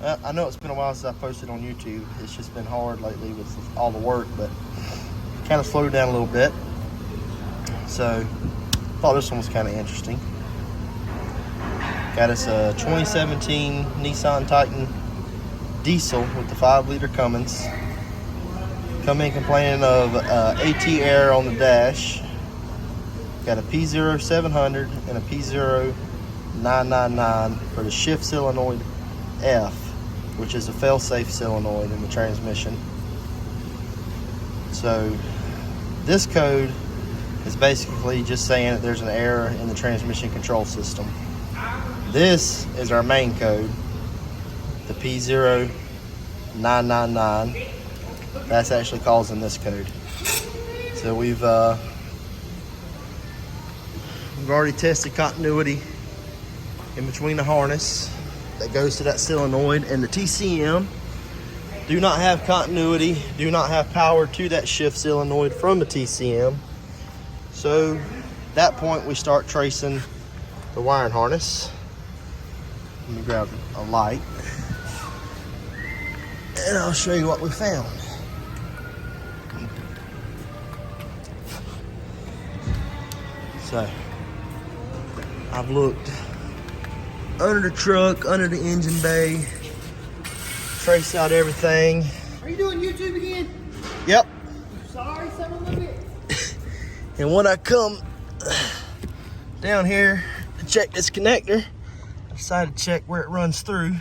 I know it's been a while since I posted on YouTube. It's just been hard lately with all the work, but kind of slowed down a little bit. So, thought this one was kind of interesting. Got us a 2017 Nissan Titan diesel with the 5-liter Cummins. Come in complaining of AT air on the dash. Got a P0700 and a P0999 for the shift solenoid F, which is a fail-safe solenoid in the transmission. So this code is basically just saying that there's an error in the transmission control system. This is our main code, the P0999. That's actually causing this code. So we've already tested continuity in between the harness that goes to that solenoid and the TCM. Do not have continuity, do not have power to that shift solenoid from the TCM. So at that point we start tracing the wiring harness. Let me grab a light and I'll show you what we found. So I've looked under the truck, under the engine bay, traced out everything. Are you doing YouTube again? Yep. Sorry, son of a bitch. And when I come down here to check this connector, I decided to check where it runs through.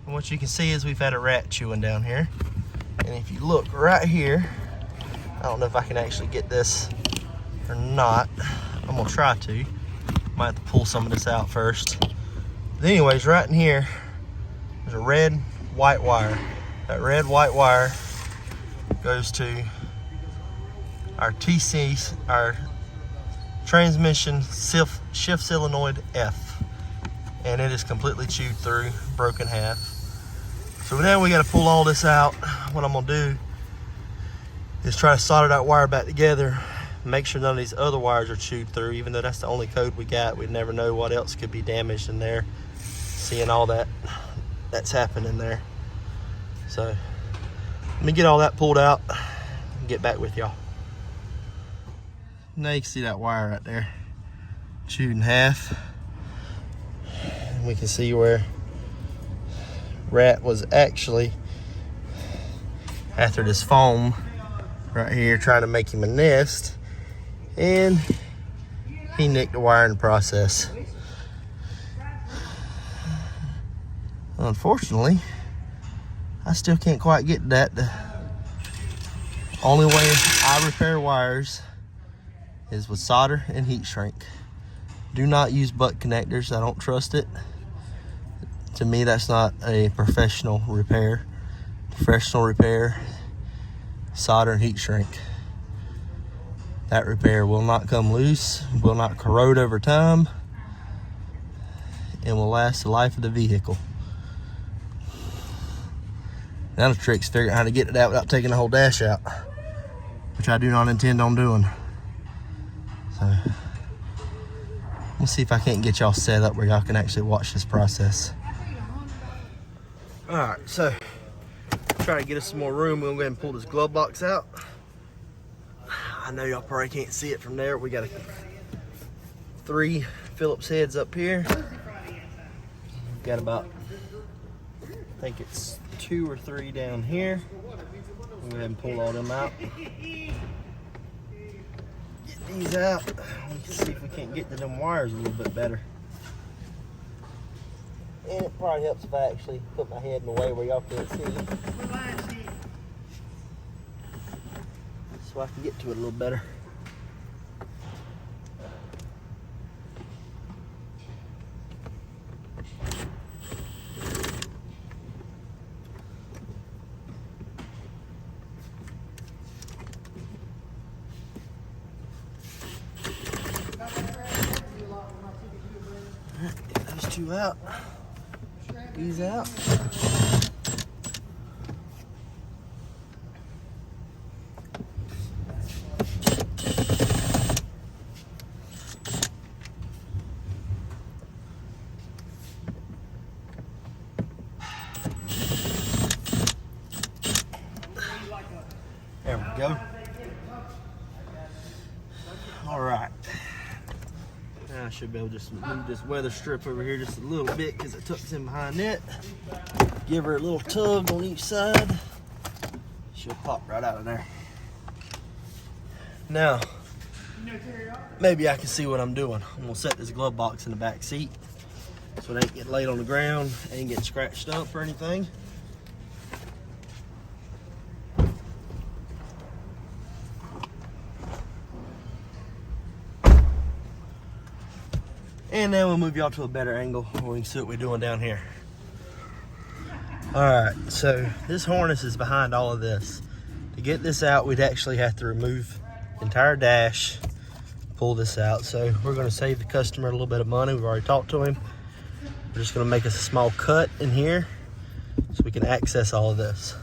And what you can see is we've had a rat chewing down here. And if you look right here, I don't know if I can actually get this or not. I'm gonna try to. Might have to pull some of this out first. But anyways, right in here, there's a red, white wire. That red, white wire goes to our TC, our transmission shift solenoid F. And it is completely chewed through, broken half. So now we gotta pull all this out. What I'm gonna do is try to solder that wire back together, make sure none of these other wires are chewed through. Even though that's the only code we got, we'd never know what else could be damaged in there, seeing all that's happening there. So let me get all that pulled out and get back with y'all. Now you can see that wire right there chewed in half, and we can see where rat was actually after this foam right here trying to make him a nest, and he nicked the wire in the process. Unfortunately, I still can't quite get that. The only way I repair wires is with solder and heat shrink. Do not use butt connectors. I don't trust it. To me, that's not a professional repair. Professional repair, solder and heat shrink. That repair will not come loose, will not corrode over time, and will last the life of the vehicle. Now the trick's figuring out how to get it out without taking the whole dash out, which I do not intend on doing. So we'll see if I can't get y'all set up where y'all can actually watch this process. All right, so try to get us some more room. We're gonna go ahead and pull this glove box out. I know y'all probably can't see it from there. We got 3 Phillips heads up here. Got about, I think it's 2 or 3 down here. We'll go ahead and pull all them out. Get these out. Let's see if we can't get to them wires a little bit better. And it probably helps if I actually put my head in the way where y'all can't see. So I can get to it a little better. Get those 2 out. These out. There we go. All right. Now I should be able to just move this weather strip over here just a little bit because it tucks in behind it. Give her a little tug on each side. She'll pop right out of there. Now, maybe I can see what I'm doing. I'm gonna set this glove box in the back seat so it ain't getting laid on the ground, ain't getting scratched up or anything. And then we'll move y'all to a better angle where we can see what we're doing down here. All right, so this harness is behind all of this. To get this out, we'd actually have to remove the entire dash, pull this out. So we're gonna save the customer a little bit of money. We've already talked to him. We're just gonna make us a small cut in here so we can access all of this.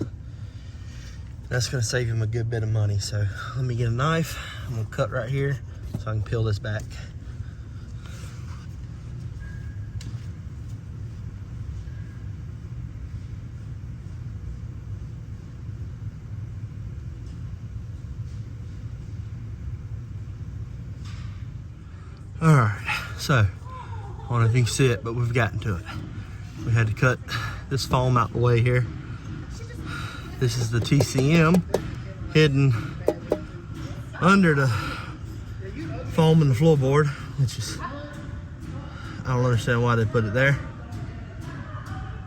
That's gonna save him a good bit of money. So let me get a knife. I'm gonna cut right here so I can peel this back. All right, so I don't know if you can see it, but we've gotten to it. We had to cut this foam out the way here. This is the TCM hidden under the foam in the floorboard, which is, I don't understand why they put it there.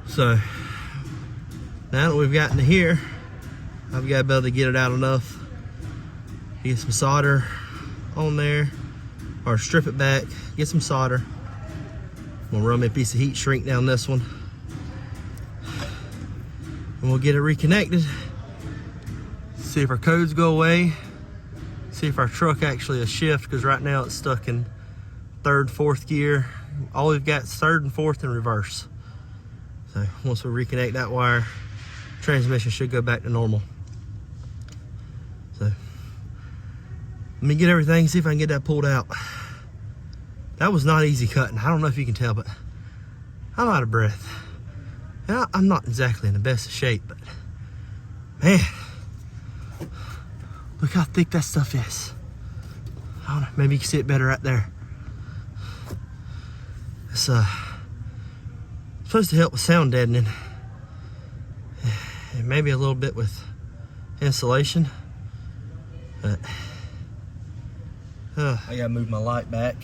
So now that we've gotten to here, I've got to be able to get it out enough to get some solder on there, or strip it back, get some solder. I'm gonna run me a piece of heat shrink down this one. And we'll get it reconnected. See if our codes go away. See if our truck actually will shift, because right now it's stuck in third, fourth gear. All we've got is third and fourth in reverse. So once we reconnect that wire, transmission should go back to normal. So let me get everything, see if I can get that pulled out. That was not easy cutting. I don't know if you can tell, but I'm out of breath. And I'm not exactly in the best of shape, but man, look how thick that stuff is. I don't know, maybe you can see it better right there. It's supposed to help with sound deadening. And maybe a little bit with insulation, but I gotta move my light back.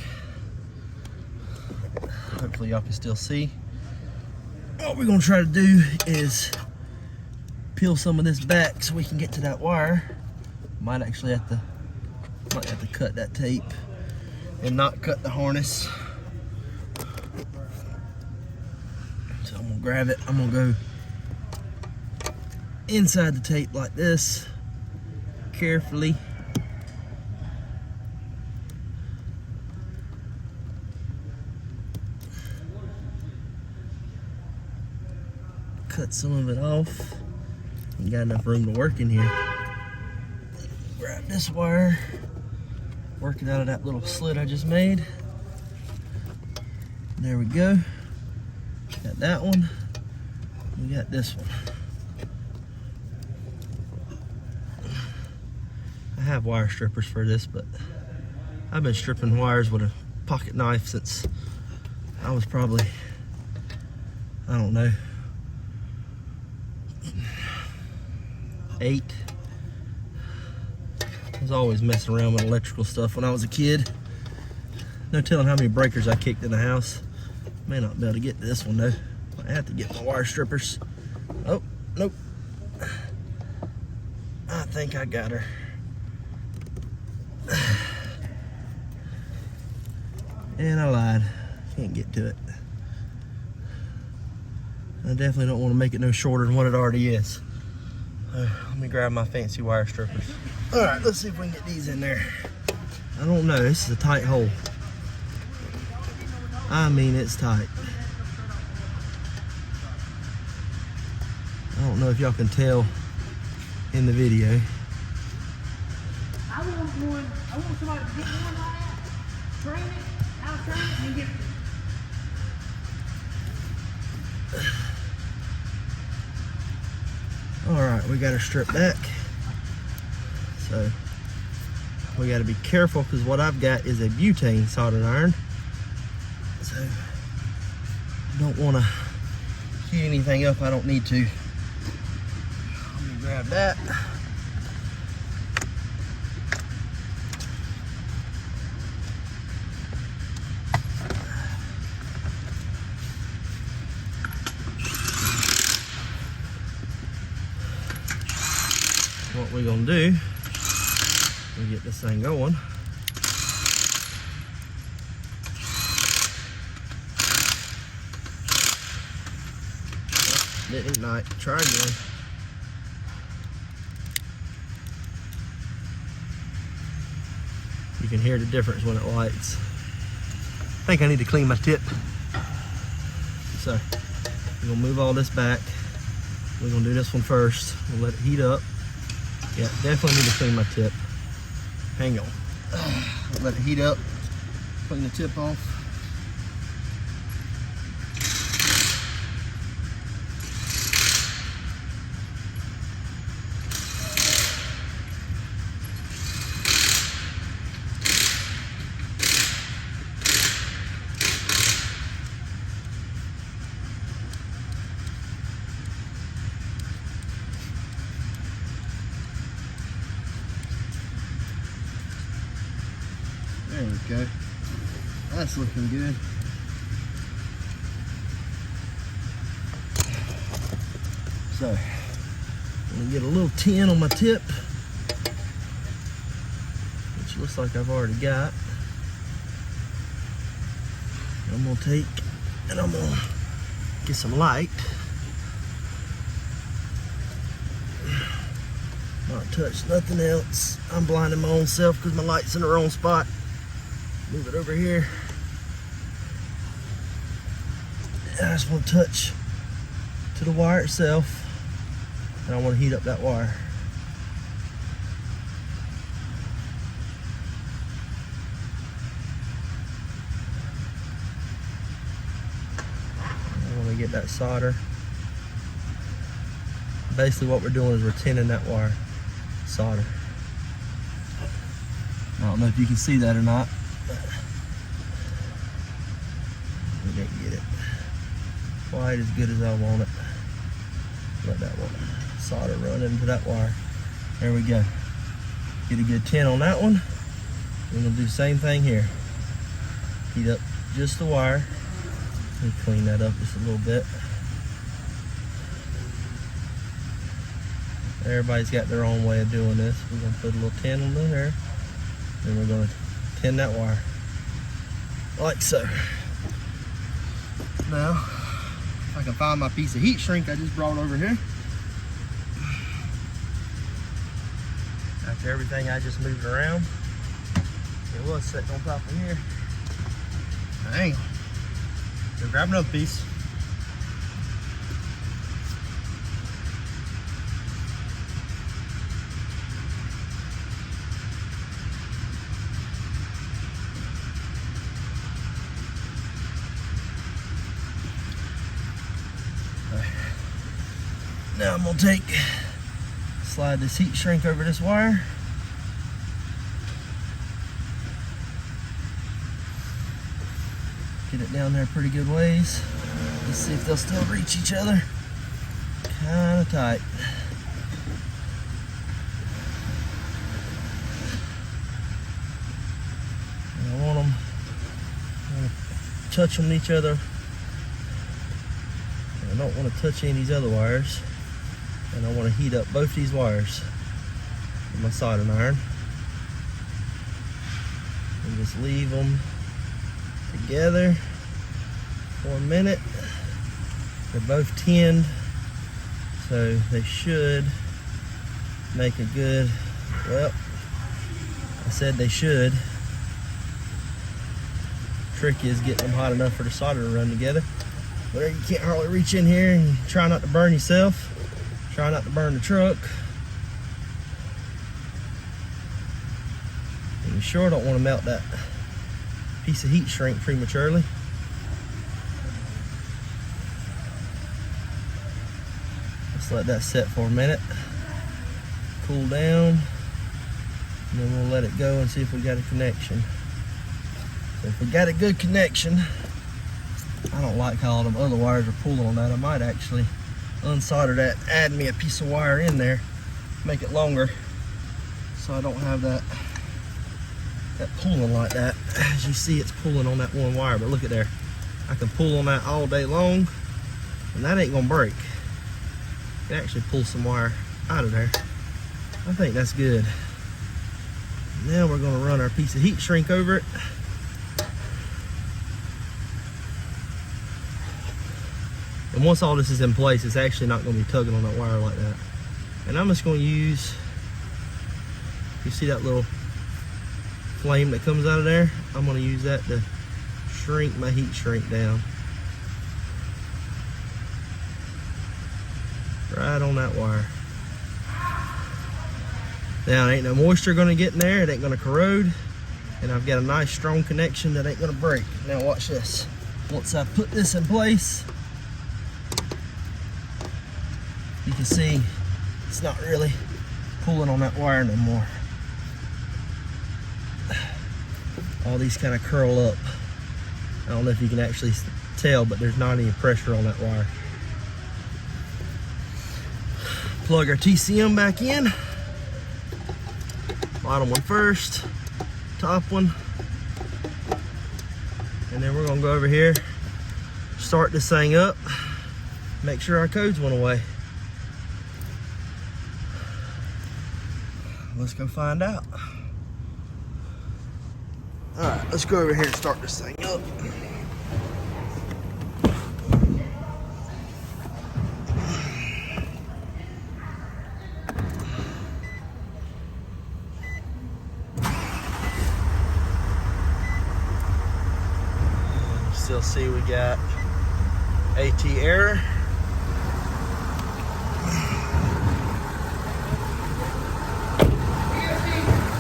Hopefully y'all can still see. What we're gonna try to do is peel some of this back so we can get to that wire. Might actually have to cut that tape and not cut the harness. So I'm gonna grab it. I'm gonna go inside the tape like this, carefully. Cut some of it off. You got enough room to work in here. Grab this wire, work it out of that little slit I just made. There we go. Got that one. We got this one. I have wire strippers for this, but I've been stripping wires with a pocket knife since I was probably, I don't know, 8. I was always messing around with electrical stuff when I was a kid. No telling how many breakers I kicked in the house. May not be able to get to this one though. I have to get my wire strippers. Oh, nope. I think I got her. And I lied. Can't get to it. I definitely don't want to make it no shorter than what it already is. Let me grab my fancy wire strippers. All right, let's see if we can get these in there. I don't know, this is a tight hole. I mean, it's tight. I don't know if y'all can tell in the video. I want somebody to get one like that, train it, I'll train it and get it. All right, we got her stripped back. So we got to be careful because what I've got is a butane soldering iron. So I don't want to heat anything up I don't need to. Let me grab that. What we're gonna do, we get this thing going. Didn't ignite. Try again. You can hear the difference when it lights. I think I need to clean my tip. So we're gonna move all this back. We're gonna do this one first. We'll let it heat up. Yeah, definitely need to clean my tip. Hang on. Let it heat up. Clean the tip off. There we go. That's looking good. So, I'm gonna get a little tin on my tip, which looks like I've already got. I'm gonna take and I'm gonna get some light. Not touch nothing else. I'm blinding my own self because my light's in the wrong spot. Move it over here. And I just want to touch to the wire itself. And I want to heat up that wire. I want to get that solder. Basically what we're doing is we're tinning that wire. Solder. I don't know if you can see that or not. We didn't get it quite as good as I want it. Let that one solder run into that wire. There we go. Get a good tin on that one. We're gonna do the same thing here. Heat up just the wire. Let me clean that up just a little bit. Everybody's got their own way of doing this. We're gonna put a little tin on there. Then we're gonna tin that wire. Like so. Now, if I can find my piece of heat shrink I just brought over here. After everything I just moved around, it was sitting on top of here. Hang on. So grab another piece. Now I'm gonna slide this heat shrink over this wire. Get it down there pretty good ways. Let's see if they'll still reach each other. Kinda tight. And I want to touch them each other. I don't want to touch any of these other wires. And I want to heat up both these wires with my soldering iron. And just leave them together for a minute. They're both tinned, so they should make a good, well, I said they should. Trick is getting them hot enough for the solder to run together. But you can't hardly reach in here and try not to burn yourself. Try not to burn the truck. And you sure don't want to melt that piece of heat shrink prematurely. Let's let that set for a minute. Cool down. And then we'll let it go and see if we got a connection. So if we got a good connection, I don't like how all them other wires are pulling on that. I might actually unsolder that, add me a piece of wire in there, make it longer, so I don't have that pulling like that. As you see, it's pulling on that one wire, but look at there. I can pull on that all day long, and that ain't gonna break. You can actually pull some wire out of there. I think that's good. Now we're gonna run our piece of heat shrink over it. And once all this is in place, it's actually not gonna be tugging on that wire like that. And I'm just gonna use, you see that little flame that comes out of there? I'm gonna use that to shrink my heat shrink down. Right on that wire. Now, ain't no moisture gonna get in there, it ain't gonna corrode, and I've got a nice strong connection that ain't gonna break. Now watch this. Once I put this in place, you can see it's not really pulling on that wire no more. All these kind of curl up. I don't know if you can actually tell, but there's not any pressure on that wire. Plug our TCM back in. Bottom one first, top one. And then we're gonna go over here, start this thing up, make sure our codes went away. Let's go find out. All right, let's go over here and start this thing up. Still see we got AT error.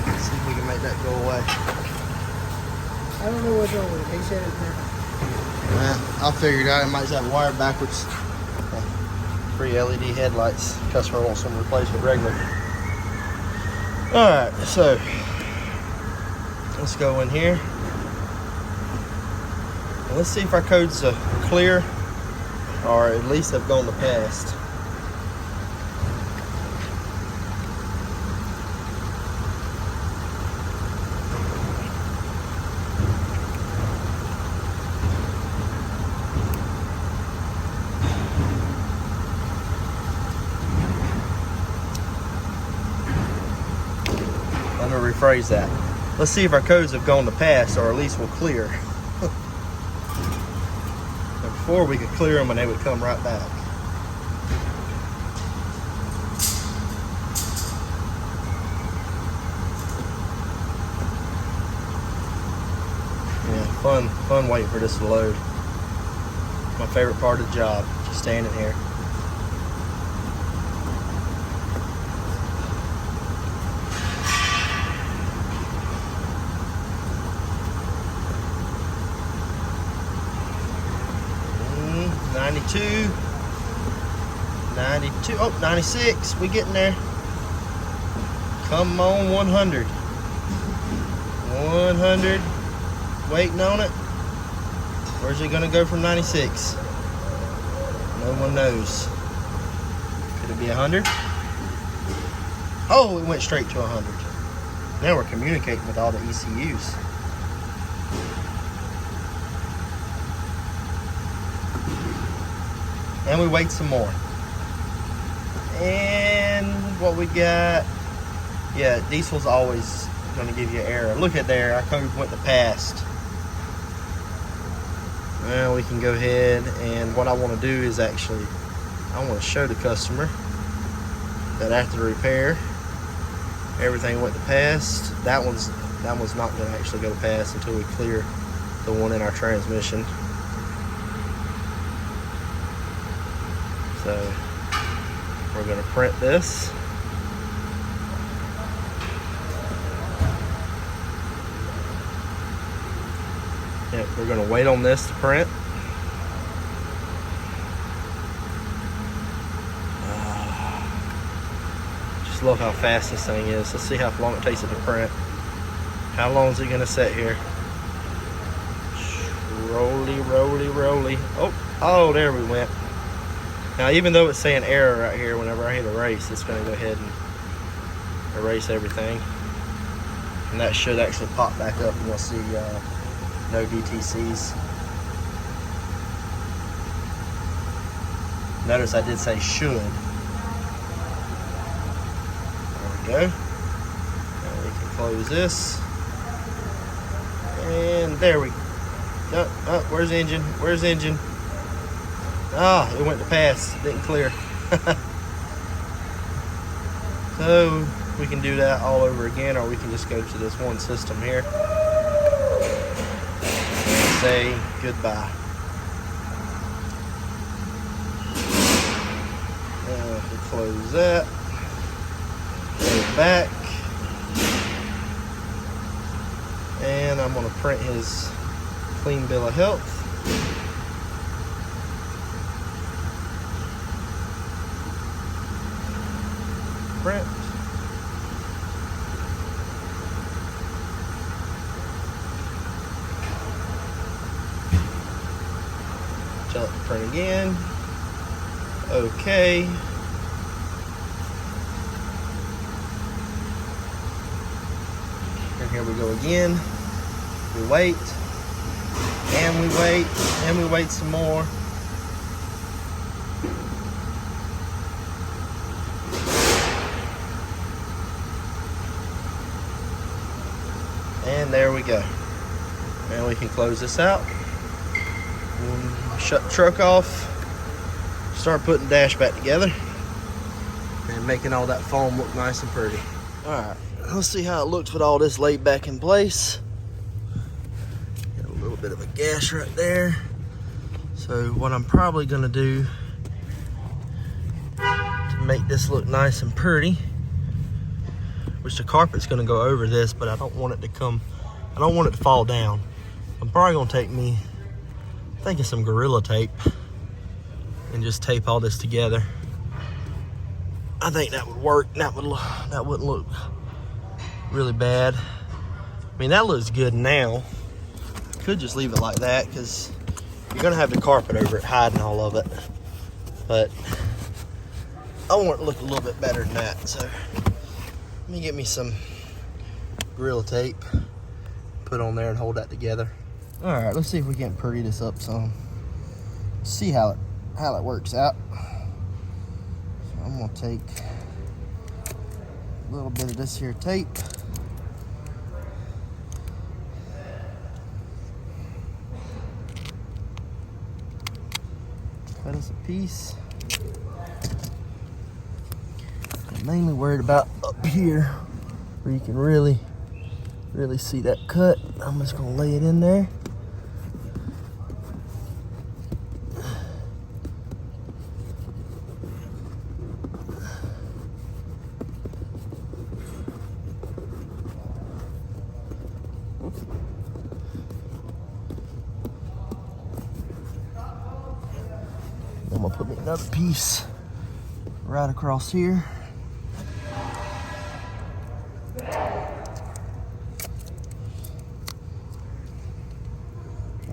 Let's see if we can make that go away. I don't know what's wrong with it. They said it's not. I figured out it might have wired backwards. Free LED headlights. Customer wants some replacement regular. Alright, so let's go in here. And let's see if our codes are clear, or at least have gone to past. I'm gonna rephrase that. Let's see if our codes have gone to pass, or at least will clear. Before we could clear them and they would come right back. Yeah, fun waiting for this to load. My favorite part of the job, just standing here. Mm, 92, 92, oh, 96, we getting there. Come on, 100. 100, waiting on it. Where's it gonna go from 96? No one knows. Could it be 100? Oh, it went straight to 100. Now we're communicating with all the ECUs. And we wait some more. And what we got, yeah, diesel's always gonna give you an error. Look at there, our code went to past. Well, we can go ahead, and what I want to do is actually, I want to show the customer that after the repair, everything went to past. That one's not going to actually go to past until we clear the one in our transmission. So we're going to print this. Yep, we're going to wait on this to print. Just look how fast this thing is. Let's see how long it takes it to print. How long is it gonna sit here? Roly, roly, roly. Oh, there we went. Now, even though it's saying error right here, whenever I hit erase, it's gonna go ahead and erase everything. And that should actually pop back up and you'll see no DTCs. Notice I did say should. There we go. Now we can close this. And there we go. Oh, where's the engine? Where's the engine? Ah, it went to pass. Didn't clear. So we can do that all over again, or we can just go to this one system here and say goodbye. Now if we close that, go back, and I'm going to print his clean bill of health. Print. Tell it to print again. Okay. And here we go again. We wait. And we wait. And we wait some more. And there we go. And we can close this out. Shut the truck off. Start putting the dash back together. And making all that foam look nice and pretty. Alright, let's see how it looks with all this laid back in place. Got a little bit of a gash right there. So what I'm probably going to do to make this look nice and pretty, which the carpet's going to go over this, but I don't want it to come, I don't want it to fall down. I'm probably going to take me, I'm thinking some Gorilla Tape, and just tape all this together. I think that would work. That wouldn't look really bad. I mean, that looks good now. Could just leave it like that, because you're going to have the carpet over it, hiding all of it. But I want it to look a little bit better than that, so let me get me some Gorilla Tape, put on there and hold that together. All right, let's see if we can't pretty this up some. See how it works out. So I'm gonna take a little bit of this here tape. Cut us a piece. I'm mainly worried about up here where you can really see that cut. I'm just gonna lay it in there. I'm gonna put me another piece right across here.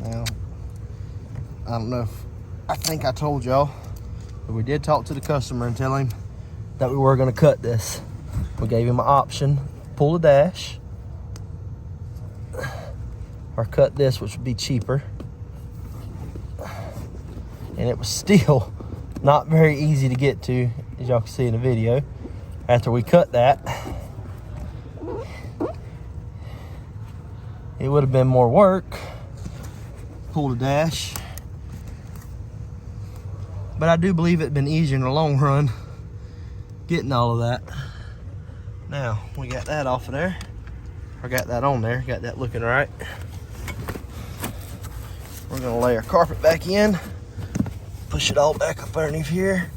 Now, I don't know if, I think I told y'all, but we did talk to the customer and tell him that we were gonna cut this. We gave him an option, pull the dash, or cut this, which would be cheaper. And it was still not very easy to get to, as y'all can see in the video. After we cut that, it would have been more work. Pull the dash. But I do believe it'd been easier in the long run getting all of that. Now, we got that off of there. Or got that on there, got that looking right. We're gonna lay our carpet back in. Push it all back up underneath here.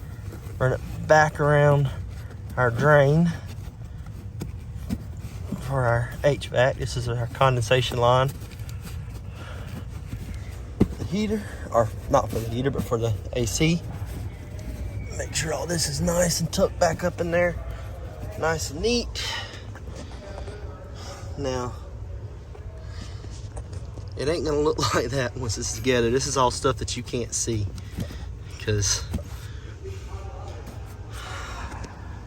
Run it back around our drain for our HVAC. This is our condensation line. The heater, or not for the heater, but for the AC. Make sure all this is nice and tucked back up in there. Nice and neat. Now, it ain't gonna look like that once it's together. This is all stuff that you can't see because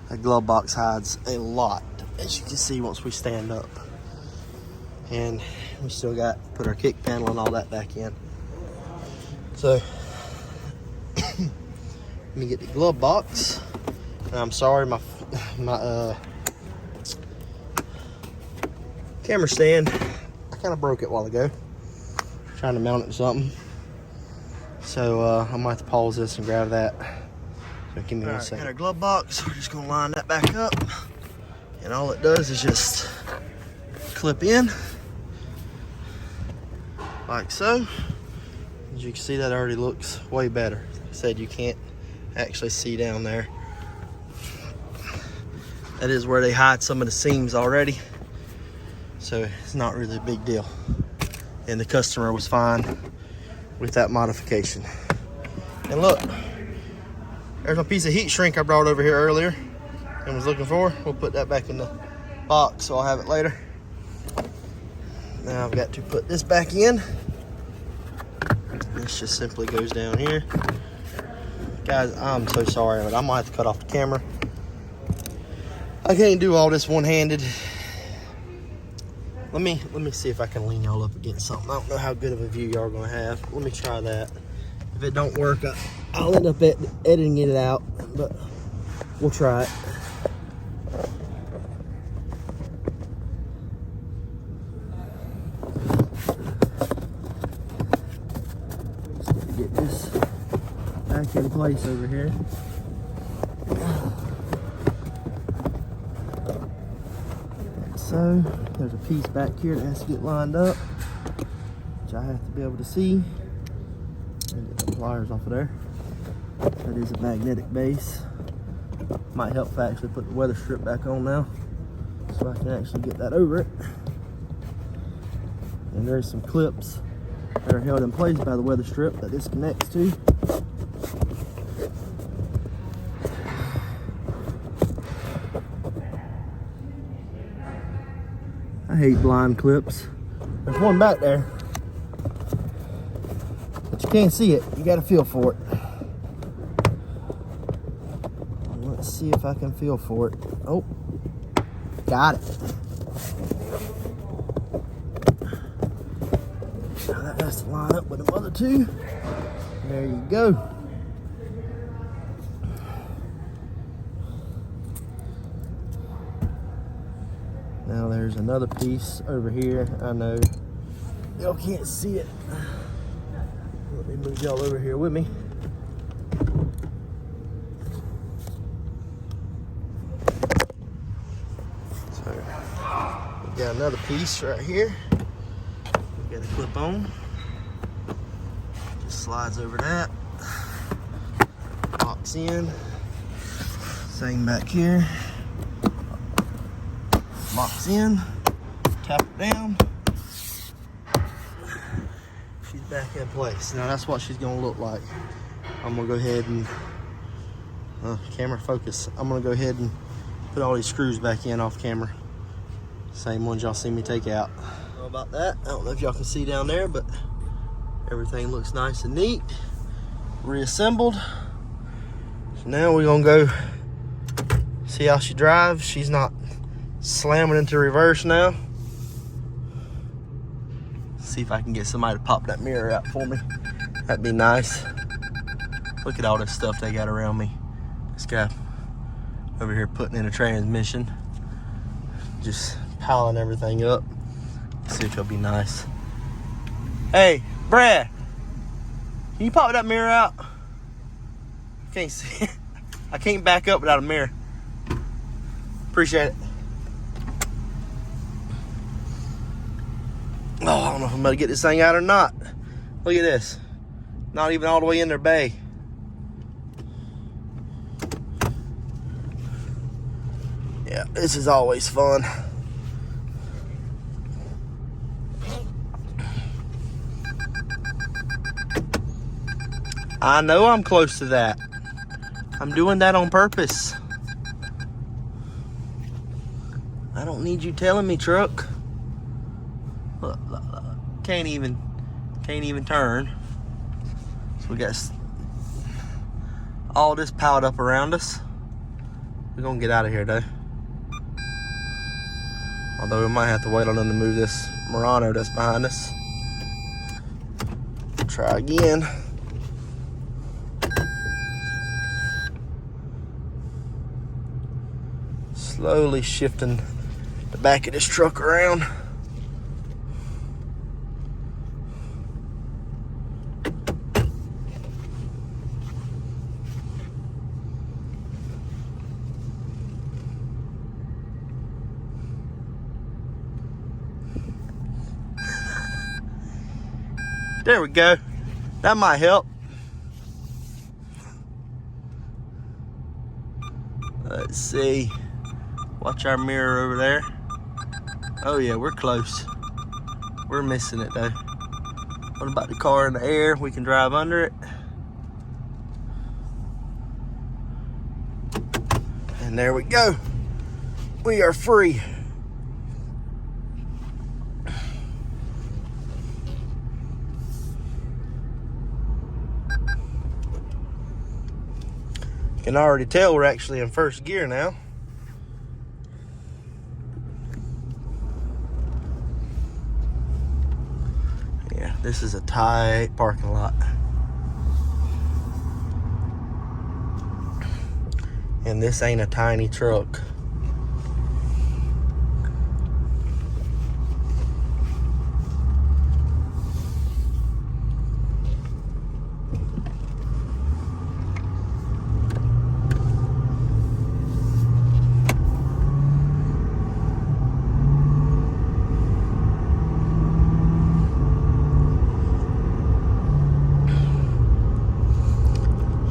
that glove box hides a lot, as you can see once we stand up. And we still got to put our kick panel and all that back in. So, let me get the glove box. And I'm sorry, my camera stand, I kind of broke it a while ago. Trying to mount it to something. So I might have to pause this and grab that. So give me one second. Got our glove box. We're just gonna line that back up. And all it does is just clip in. Like so. As you can see, that already looks way better. Like I said, you can't actually see down there. That is where they hide some of the seams already. So it's not really a big deal. And the customer was fine with that modification. And look, there's my piece of heat shrink I brought over here earlier and was looking for. We'll put that back in the box so I'll have it later. Now I've got to put this back in. This just simply goes down here. Guys, I'm so sorry, but I might have to cut off the camera. I can't do all this one-handed. Let me see if I can lean y'all up against something. I don't know how good of a view y'all are gonna have. Let me try that. If it don't work, I'll end up editing it out, but we'll try it. Just get this back in place over here. So there's a piece back here that has to get lined up, which I have to be able to see. And get the pliers off of there. That is a magnetic base. Might help if I actually put the weather strip back on now, so I can actually get that over it. And there's some clips that are held in place by the weather strip that this connects to. I hate blind clips. There's one back there, but you can't see it. You got to feel for it. And let's see if I can feel for it. Oh, got it. Now that has to line up with the other two. There you go. Now there's another piece over here. I know y'all can't see it. Let me move y'all over here with me. So we got another piece right here. We got a clip on. Just slides over that. Locks in. Same back here. Locks in, tap it down. She's back in place. Now that's what she's gonna look like. I'm gonna go ahead and, camera focus. I'm gonna go ahead and put all these screws back in off camera. Same ones y'all see me take out. I don't know about that. I don't know if y'all can see down there, but everything looks nice and neat. Reassembled. So now we're gonna go see how she drives. She's not slamming into reverse now. See if I can get somebody to pop that mirror out for me. That'd be nice. Look at all this stuff they got around me. This guy over here putting in a transmission. Just piling everything up. See if it'll be nice. Hey, Brad, can you pop that mirror out? Can't see it. I can't back up without a mirror. Appreciate it. Oh, I don't know if I'm about to get this thing out or not. Look at this. Not even all the way in their bay. Yeah, this is always fun. I know I'm close to that. I'm doing that on purpose. don't need you telling me, truck. Look, look, look. Can't even turn. So we got all this piled up around us. We're gonna get out of here though. Although we might have to wait on them to move this Murano that's behind us. Try again. Slowly shifting the back of this truck around. There we go. That might help. Let's see. Watch our mirror over there. Oh yeah, we're close. We're missing it though. What about the car in the air? We can drive under it. And there we go. We are free. You can already tell we're actually in first gear now. Yeah, this is a tight parking lot. And this ain't a tiny truck.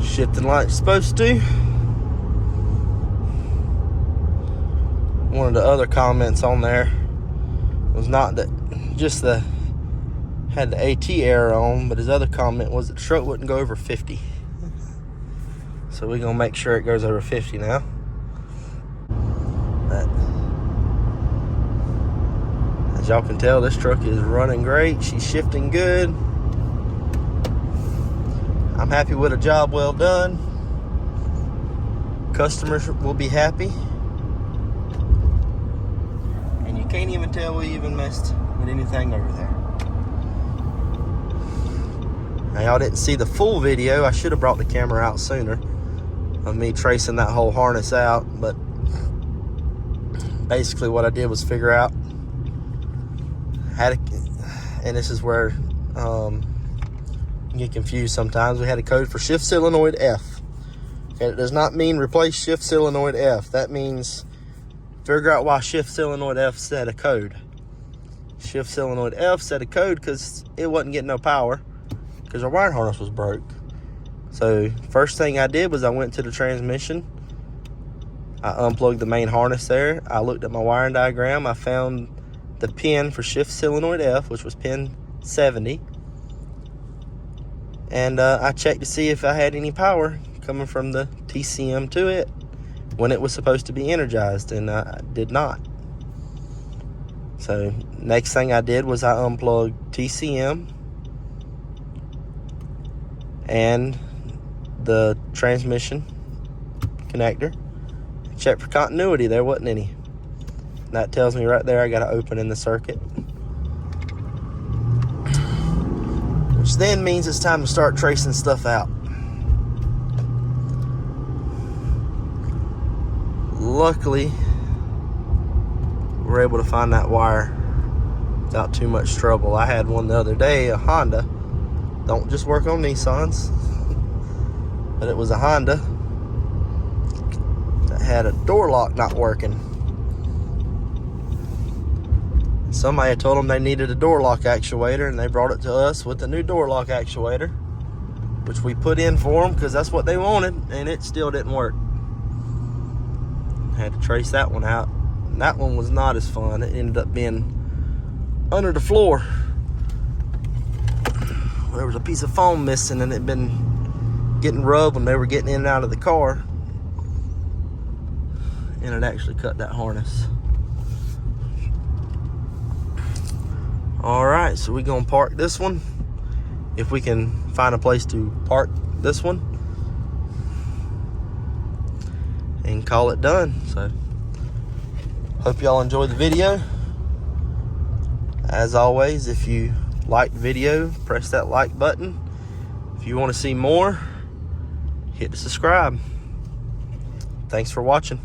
Shifting like it's supposed to. One of the other comments on there was not that just had the AT error on, but his other comment was that the truck wouldn't go over 50. So we're gonna make sure it goes over 50 now. But as y'all can tell, this truck is running great. She's shifting good. I'm happy with a job well done. Customers will be happy. And you can't even tell we even messed with anything over there. Now y'all didn't see the full video. I should have brought the camera out sooner of me tracing that whole harness out, but basically what I did was figure out and this is where get confused sometimes. We had a code for shift solenoid F. Okay, it does not mean replace shift solenoid F. That means figure out why shift solenoid F set a code. Shift solenoid F set a code because it wasn't getting no power because our wiring harness was broke. So first thing I did was I went to the transmission. I unplugged the main harness there. I looked at my wiring diagram. I found the pin for shift solenoid F, which was pin 70. And I checked to see if I had any power coming from the TCM to it when it was supposed to be energized, and I did not. So next thing I did was I unplugged TCM and the transmission connector. Checked for continuity, there wasn't any. And that tells me right there I got to open in the circuit. Which then means it's time to start tracing stuff out. Luckily, we're able to find that wire without too much trouble. I had one the other day, a Honda. Don't just work on Nissans. But it was a Honda that had a door lock not working. Somebody had told them they needed a door lock actuator, and they brought it to us with a new door lock actuator, which we put in for them because that's what they wanted, and it still didn't work. Had to trace that one out. And that one was not as fun. It ended up being under the floor. There was a piece of foam missing, and it had been getting rubbed when they were getting in and out of the car, and it actually cut that harness. All right, so we're gonna park this one. If we can find a place to park this one and call it done. So hope y'all enjoyed the video. As always, if you like the video, press that like button. If you want to see more, hit the subscribe. Thanks for watching.